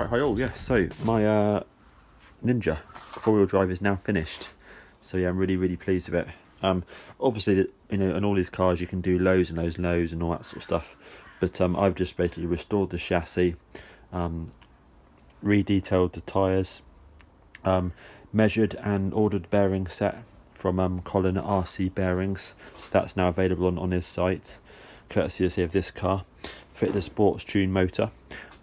Right, hi all. Yeah, so my Ninja 4-wheel drive is now finished. So yeah, I'm really pleased with it. Obviously, you know, on all these cars you can do loads and loads and all that sort of stuff. But I've just basically restored the chassis, re-detailed the tyres, measured and ordered bearing set from Colin at RC Bearings. So that's now available on his site, courtesy of this car. Fitted a Sports Tuned motor.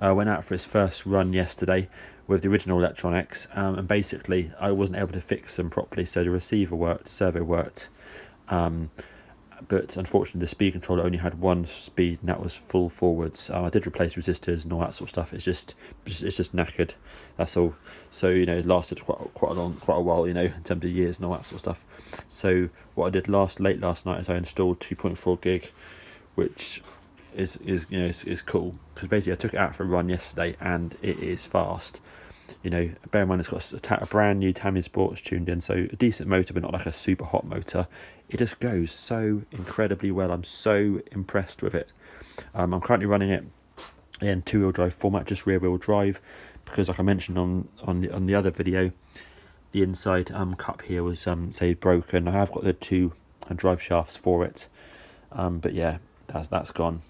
Went out for his first run yesterday with the original electronics, and basically I wasn't able to fix them properly, so the receiver worked, servo worked, but unfortunately the speed controller only had one speed, and that was full forwards. I did replace resistors and all that sort of stuff. It's just knackered, that's all. So you know, it lasted quite a while, you know, in terms of years and all that sort of stuff. So what I did late last night is I installed 2.4 gig, which is cool, because basically I took it out for a run yesterday and it is fast. You know, bear in mind it's got a brand new Tamiya Sport Tuned in, so a decent motor but not like a super hot motor. It just goes so incredibly well. I'm so impressed with it. I'm currently running it in 2-wheel drive format, just rear wheel drive, because like I mentioned on the other video, the inside cup here was say broken. I have got the two drive shafts for it, but yeah, that's gone.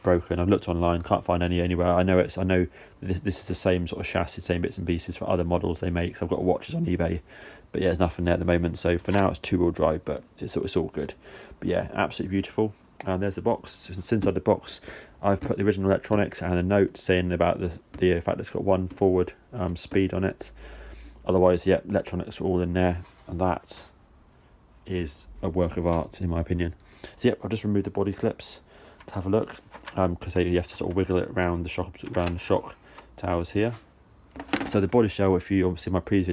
Broken. I've looked online, can't find anywhere. I know this is the same sort of chassis, same bits and pieces for other models they make. So I've got watches on eBay, but yeah, there's nothing there at the moment. So for now, it's 2-wheel drive, but it's all good. But yeah, absolutely beautiful. There's the box. Inside the box, I've put the original electronics and a note saying about the fact it's got one forward speed on it. Otherwise, yeah, electronics are all in there, and that is a work of art in my opinion. So yeah, I've just removed the body clips to have a look, because you have to sort of wiggle it around the shock towers here. So the body shell, if you obviously my previous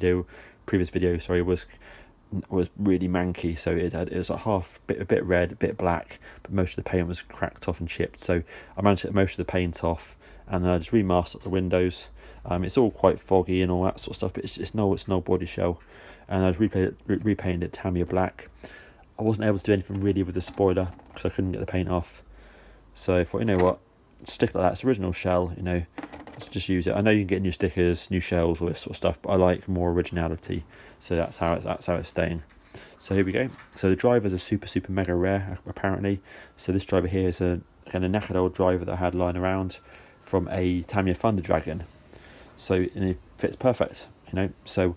video was really manky, so it was a bit red, a bit black, but most of the paint was cracked off and chipped. So I managed to get most of the paint off, and then I just remastered the windows. It's all quite foggy and all that sort of stuff, but it's no body shell, and I just repainted it Tamiya black. I wasn't able to do anything really with the spoiler because I couldn't get the paint off. So I thought, you know what, stick like that. It's original shell, you know, let's just use it. I know you can get new stickers, new shells, all this sort of stuff, but I like more originality, so that's how it's staying. So here we go. So the drivers are super mega rare apparently. So this driver here is a kind of knackered old driver that I had lying around from a Tamiya Thunder Dragon. So and it fits perfect, you know. So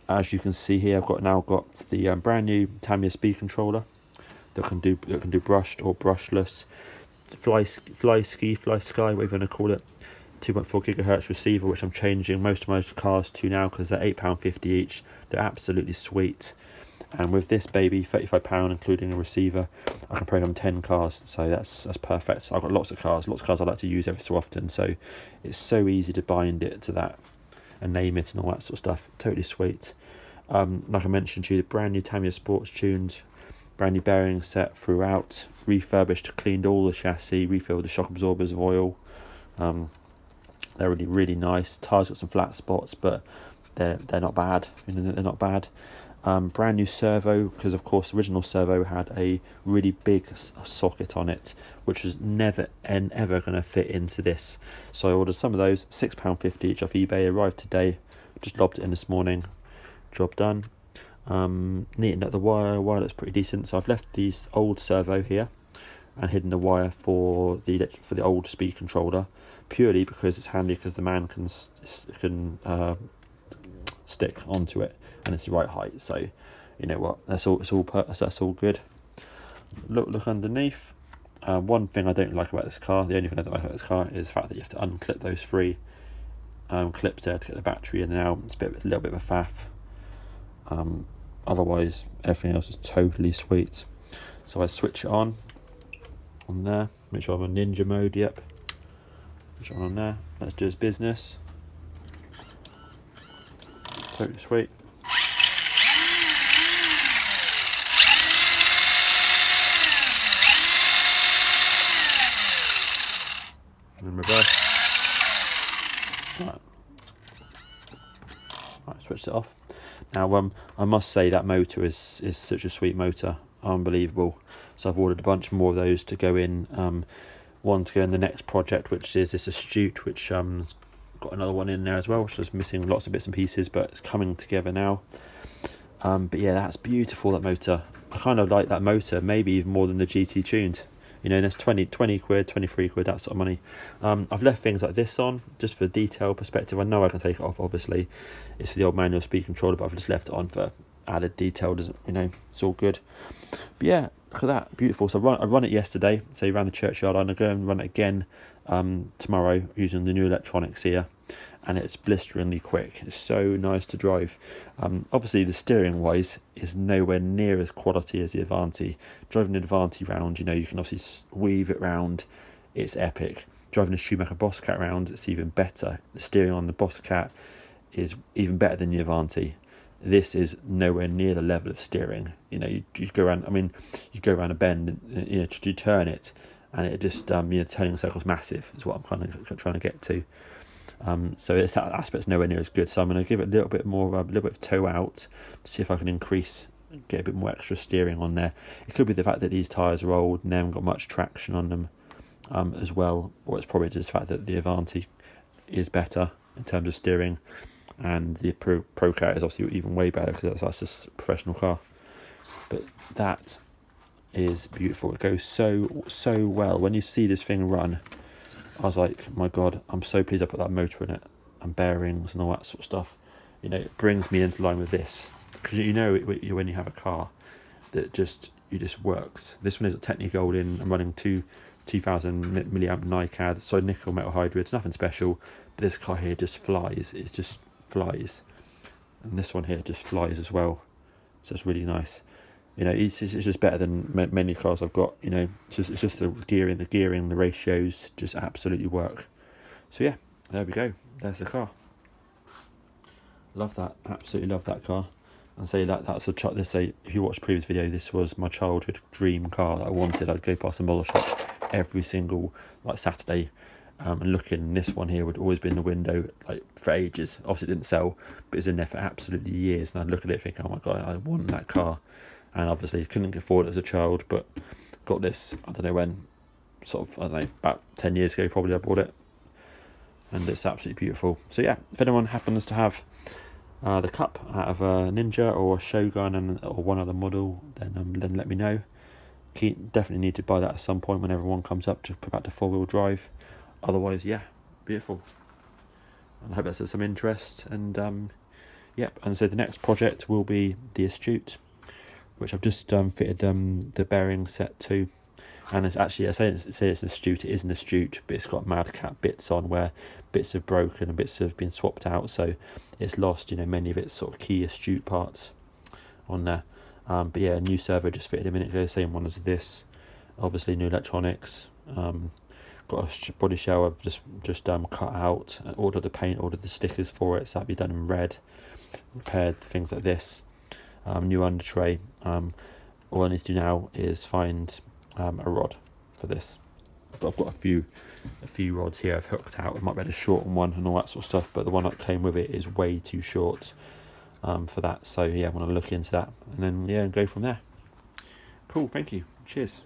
as you can see here, I've now got the brand new Tamiya speed controller that can do brushed or brushless. Fly sky, whatever you want to call it. 2.4 gigahertz receiver, which I'm changing most of my cars to now because they're £8.50 each. They're absolutely sweet. And with this baby, £35 including a receiver, I can program 10 cars. So that's perfect. I've got lots of cars I like to use every so often. So it's so easy to bind it to that and name it and all that sort of stuff. Totally sweet. Like I mentioned to you, the brand new Tamiya Sports Tuned, brand new bearing set throughout, refurbished, cleaned all the chassis, refilled the shock absorbers of oil. They're really nice. Tires got some flat spots, but they're not bad. You know, they're not bad. Brand new servo, because of course the original servo had a really big socket on it, which was never and ever going to fit into this. So I ordered some of those, £6.50 each off eBay. Arrived today. Just lobbed it in this morning. Job done. Neatened up the wire looks pretty decent. So I've left the old servo here and hidden the wire for the old speed controller, purely because it's handy, because the man can stick onto it and it's the right height. So you know what, that's all good. Look underneath. One thing I don't like about this car, the only thing I don't like about this car, is the fact that you have to unclip those three clips there to get the battery in and out. It's a little bit of a faff. Otherwise everything else is totally sweet. So I switch it on there, make sure I'm in Ninja mode. Yep, switch it on there. Let's do its business. Totally sweet. And then reverse. Right, switch it off. Now I must say that motor is such a sweet motor, unbelievable. So I've ordered a bunch more of those to go in. One to go in the next project, which is this Astute, which got another one in there as well, which is missing lots of bits and pieces, but it's coming together now. But yeah, that's beautiful, that motor. I kind of like that motor, maybe even more than the GT Tuned. You know, and it's 20 quid, 23 quid, that sort of money. I've left things like this on, just for detail perspective. I know I can take it off, obviously. It's for the old manual speed controller, but I've just left it on for added detail. Doesn't, you know, it's all good. But yeah, look at that, beautiful. So I run it yesterday, so around the churchyard. I'm going to go and run it again tomorrow using the new electronics here. And it's blisteringly quick. It's so nice to drive. Obviously, the steering wise is nowhere near as quality as the Avanti. Driving the Avanti round, you know, you can obviously weave it round. It's epic. Driving the Schumacher Bosscat round, it's even better. The steering on the Bosscat is even better than the Avanti. This is nowhere near the level of steering. You know, you go around. I mean, you go around a bend, and, you know, you turn it, and it just you know, turning circles massive is what I'm kind of trying to get to. So it's that aspect's nowhere near as good. So I'm going to give it a little bit more, a little bit of toe out, to see if I can get a bit more extra steering on there. It could be the fact that these tyres are old and they haven't got much traction on them as well, or it's probably just the fact that the Avanti is better in terms of steering, and the Pro Car is obviously even way better because that's just a professional car. But that is beautiful. It goes so well. When you see this thing run, I was like, my God, I'm so pleased I put that motor in it, and bearings and all that sort of stuff. You know, it brings me into line with this, because you know when you have a car that just works. This one is technically gold in. I'm running 2000 milliamp NiCad, so nickel metal hydrides, nothing special. But this car here just flies. It just flies, and this one here just flies as well. So it's really nice. You know, it's just better than many cars I've got. You know, it's just the gearing, the ratios just absolutely work. So yeah, there we go. There's the car. Love that. Absolutely love that car. And say that's if you watched the previous video, this was my childhood dream car that I wanted. I'd go past a model shop every single Saturday, and looking. This one here would always be in the window for ages. Obviously, it didn't sell, but it was in there for absolutely years. And I'd look at it thinking, oh my God, I want that car. And obviously couldn't afford it as a child, but got this, I don't know when, about 10 years ago probably I bought it, and it's absolutely beautiful. So yeah, if anyone happens to have the Cup out of a Ninja or a Shogun or one other model, then let me know. Definitely need to buy that at some point whenever one comes up to put back to 4-wheel drive. Otherwise, yeah, beautiful. And I hope that's of some interest. And yep, and so the next project will be the Astute, which I've just fitted the bearing set to. And it's actually, I say it's an Astute, it is an Astute, but it's got Madcat bits on where bits have broken and bits have been swapped out, so it's lost, you know, many of its sort of key Astute parts on there. But yeah, a new servo just fitted a minute ago, same one as this. Obviously new electronics. Got a body shell I've just cut out, ordered the paint, ordered the stickers for it, so that'll be done in red. Repaired things like this. New under tray. All I need to do now is find a rod for this. But I've got a few rods here I've hooked out. I might be able to shorten one and all that sort of stuff, but the one that came with it is way too short for that. So yeah, I want to look into that, and then yeah, go from there. Cool, thank you. Cheers.